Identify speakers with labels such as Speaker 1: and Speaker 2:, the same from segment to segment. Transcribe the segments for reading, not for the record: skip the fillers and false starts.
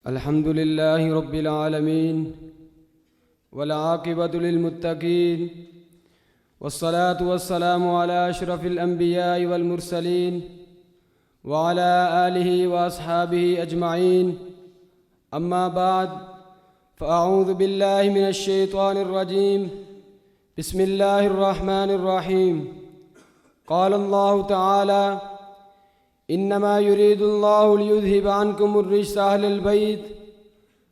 Speaker 1: الحمد لله رب العالمين والعاقبة للمتقين والصلاة والسلام على أشرف الأنبياء والمرسلين وعلى آله وأصحابه أجمعين. أما بعد، فأعوذ بالله من الشيطان الرجيم. بسم الله الرحمن الرحيم. قال الله تعالى: إنما يريد الله ليذهب عنكم الرجس أهل البيت.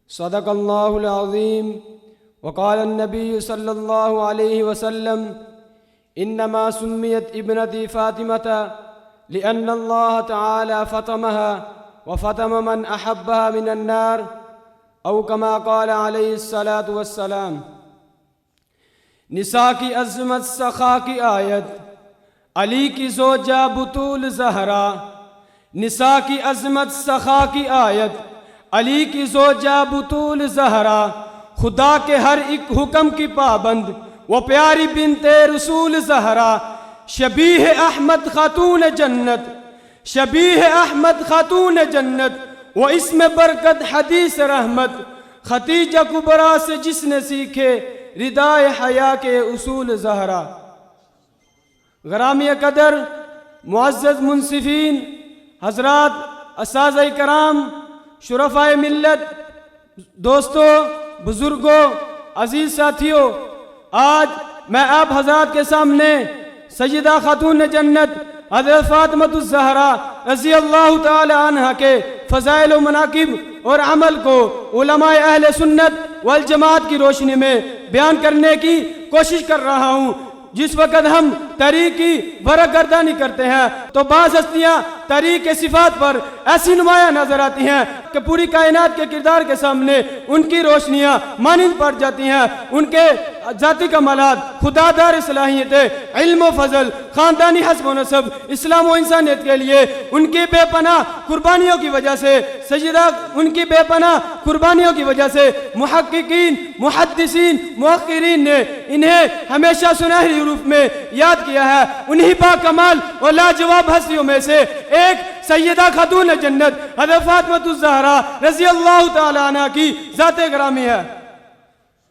Speaker 1: صدق الله العظيم. وقال النبي صلى الله عليه وسلم: إنما سميت ابنتي فاطمة لأن الله تعالى فطمها وفطم من أحبها من النار، أو كما قال عليه الصلاة والسلام. نساء کی عظمت سخا کی آیت، علی کی زوجہ بطول زہرا. نساء کی عظمت سخا کی آیت، علی کی زوجہ بطول زہرا. خدا کے ہر ایک حکم کی پابند، وہ پیاری بنت رسول زہرا. شبیہ احمد خاتون جنت، شبیہ احمد خاتون جنت، وہ اس میں برکت حدیث رحمت. ختیجہ کبریٰ سے جس نے سیکھے ردائے حیا کے اصول زہرا. غرامی قدر معزز منصفین حضرات، اساتذہ کرام، شرفائے ملت، دوستوں، بزرگوں، عزیز ساتھیوں، آج میں آپ حضرات کے سامنے سیدہ خاتون جنت حضرت فاطمہ الزہرا رضی اللہ تعالی عنہ کے فضائل و مناقب اور عمل کو علماء اہل سنت والجماعت کی روشنی میں بیان کرنے کی کوشش کر رہا ہوں. جس وقت ہم تحریک کی ورقہ کرتے ہیں تو بعض ہستیاں تحریک کے صفات پر ایسی نمایاں نظر آتی ہیں کہ پوری کائنات کے کردار کے سامنے ان کی روشنیاں مانند پڑ جاتی ہیں. ان کے ذاتی کمالات، خدادار صلاحیتیں، علم و فضل، خاندانی حسب و نسب، اسلام و انسانیت کے لیے ان کی بے پناہ قربانیوں کی وجہ سے، ان کی بے پناہ قربانیوں کی وجہ سے محققین، محدثین، مؤخرین نے انہیں ہمیشہ سنہری حروف میں یاد کیا ہے. انہی باکمال اور لاجواب ہستیوں میں سے ایک سیدہ خاتون جنت حضرت فاطمہ الزہرا رضی اللہ تعالی عنہ کی ذات گرامی ہے.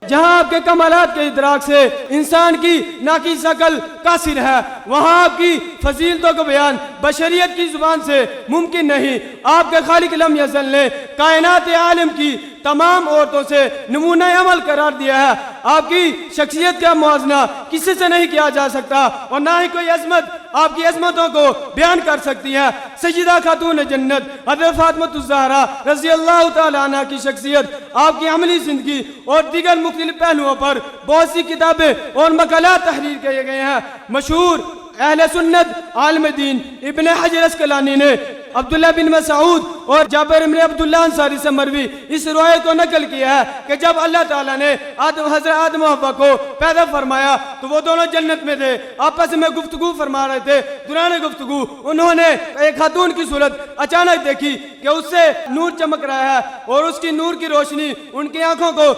Speaker 1: جہاں آپ کے کمالات کے ادراک سے انسان کی ناقص عقل قاصر ہے، وہاں آپ کی فضیلتوں کو بیان بشریت کی زبان سے ممکن نہیں. آپ کے خالق لم یزل نے کائنات عالم کی تمام عورتوں سے نمونہ عمل قرار دیا ہے. آپ کی شخصیت کا موازنہ کسی سے نہیں کیا جا سکتا، اور نہ ہی کوئی عظمت آپ کی عظمتوں کو بیان کر سکتی ہے. سیدہ خاتون جنت حضرت فاطمہ الزہرا رضی اللہ تعالی عنہ کی شخصیت، آپ کی عملی زندگی اور دیگر مختلف پہلوؤں پر بہت سی کتابیں اور مقالات تحریر کیے گئے ہیں. مشہور اہل سنت عالم دین ابن حجر اسقلانی نے عبداللہ بن مسعود اور جابر بن عبداللہ انصاری سے مروی اس روایت کو نقل کیا ہے کہ جب اللہ تعالیٰ نے حضرت آدم و حوا کو پیدا فرمایا تو وہ دونوں جنت میں تھے، آپس میں گفتگو فرما رہے تھے. دوران گفتگو انہوں نے ایک خاتون کی صورت اچانک دیکھی کہ اس سے نور چمک رہا ہے، اور اس کی نور کی روشنی ان کی آنکھوں کو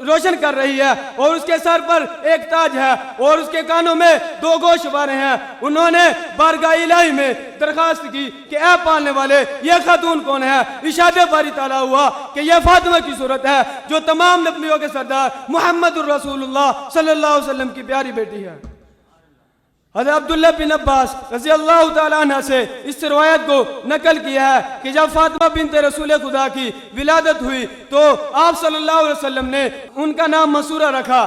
Speaker 1: روشن کر رہی ہے، اور اس کے سر پر ایک تاج ہے، اور اس کے کانوں میں 2 گوشوارے ہیں. انہوں نے بارگاہ الہی میں درخواست کی کہ اے پالنے والے، یہ خاتون کون ہے؟ ارشاد باری تعالیٰ ہوا کہ یہ فاطمہ کی صورت ہے، جو تمام نبیوں کے سردار محمد الرسول اللہ صلی اللہ علیہ وسلم کی پیاری بیٹی ہے. حضرت عبداللہ بن عباس رضی اللہ تعالیٰ عنہ سے اس روایت کو نقل کیا ہے کہ جب فاطمہ بنت رسول خدا کی ولادت ہوئی تو آپ صلی اللہ علیہ وسلم نے ان کا نام منصورہ رکھا.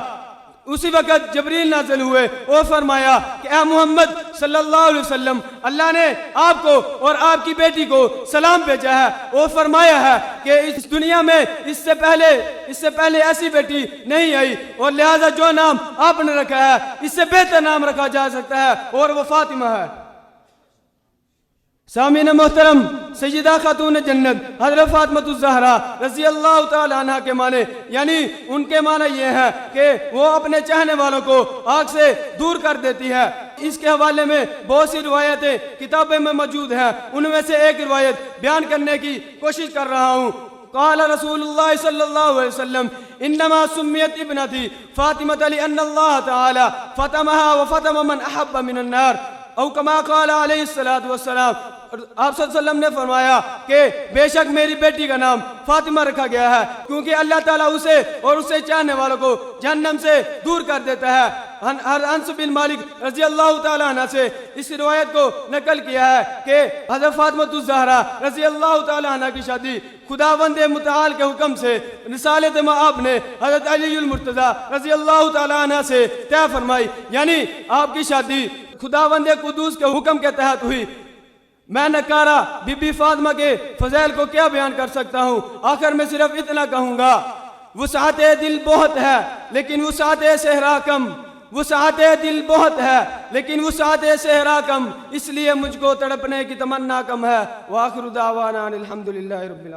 Speaker 1: اسی وقت جبریل نازل ہوئے اور فرمایا کہ اے محمد صلی اللہ علیہ وسلم، اللہ نے آپ کو اور آپ کی بیٹی کو سلام بھیجا ہے، اور فرمایا ہے کہ اس دنیا میں اس سے پہلے ایسی بیٹی نہیں آئی، اور لہذا جو نام آپ نے رکھا ہے اس سے بہتر نام رکھا جا سکتا ہے، اور وہ فاطمہ ہے. سامعین محترم، سیدہ خاتون جنت حضرت فاطمہ الزہرا رضی اللہ تعالی عنہ کے معنی، یعنی ان کے معنی یہ ہے کہ وہ اپنے چاہنے والوں کو آگ سے دور کر دیتی ہے. اس کے حوالے میں بہت سی روایتیں کتابیں میں موجود ہیں. ان میں سے ایک روایت بیان کرنے کی کوشش کر رہا ہوں. قال رسول اللہ صلی اللہ علیہ وسلم: انما سمیت ابنتی فاطمہ لأن اللہ تعالی فطمها وفطم من احب من النار، او کما قال علیہ الصلوۃ والسلام. آپ صلی اللہ علیہ وسلم نے فرمایا کہ بے شک میری بیٹی کا نام فاطمہ رکھا گیا ہے کیونکہ اللہ تعالیٰ اسے اور اسے چاہنے والوں کو جہنم سے دور کر دیتا ہے۔ انس بن مالک رضی اللہ تعالیٰ عنہ سے اس روایت کو نقل کیا ہے کہ حضرت فاطمہ الزہرا رضی اللہ تعالیٰ عنہ کی شادی خداوند متعال کے حکم سے رسالت مآب نے حضرت علی المرتضیٰ رضی اللہ تعالیٰ عنہ سے طے فرمائی، یعنی آپ کی شادی خداوند قدوس کے حکم کے تحت ہوئی۔ میں نکارہ بی بی فاطمہ کے فضائل کو کیا بیان کر سکتا ہوں، آخر میں صرف اتنا کہوں گا، وسعت دل بہت ہے لیکن وسعت صحرا کم، وسعت دل بہت ہے لیکن وسعت صحرا کم، اس لیے مجھ کو تڑپنے کی تمنا کم ہے۔ وآخر دعوانا الحمدللہ رب العالمین۔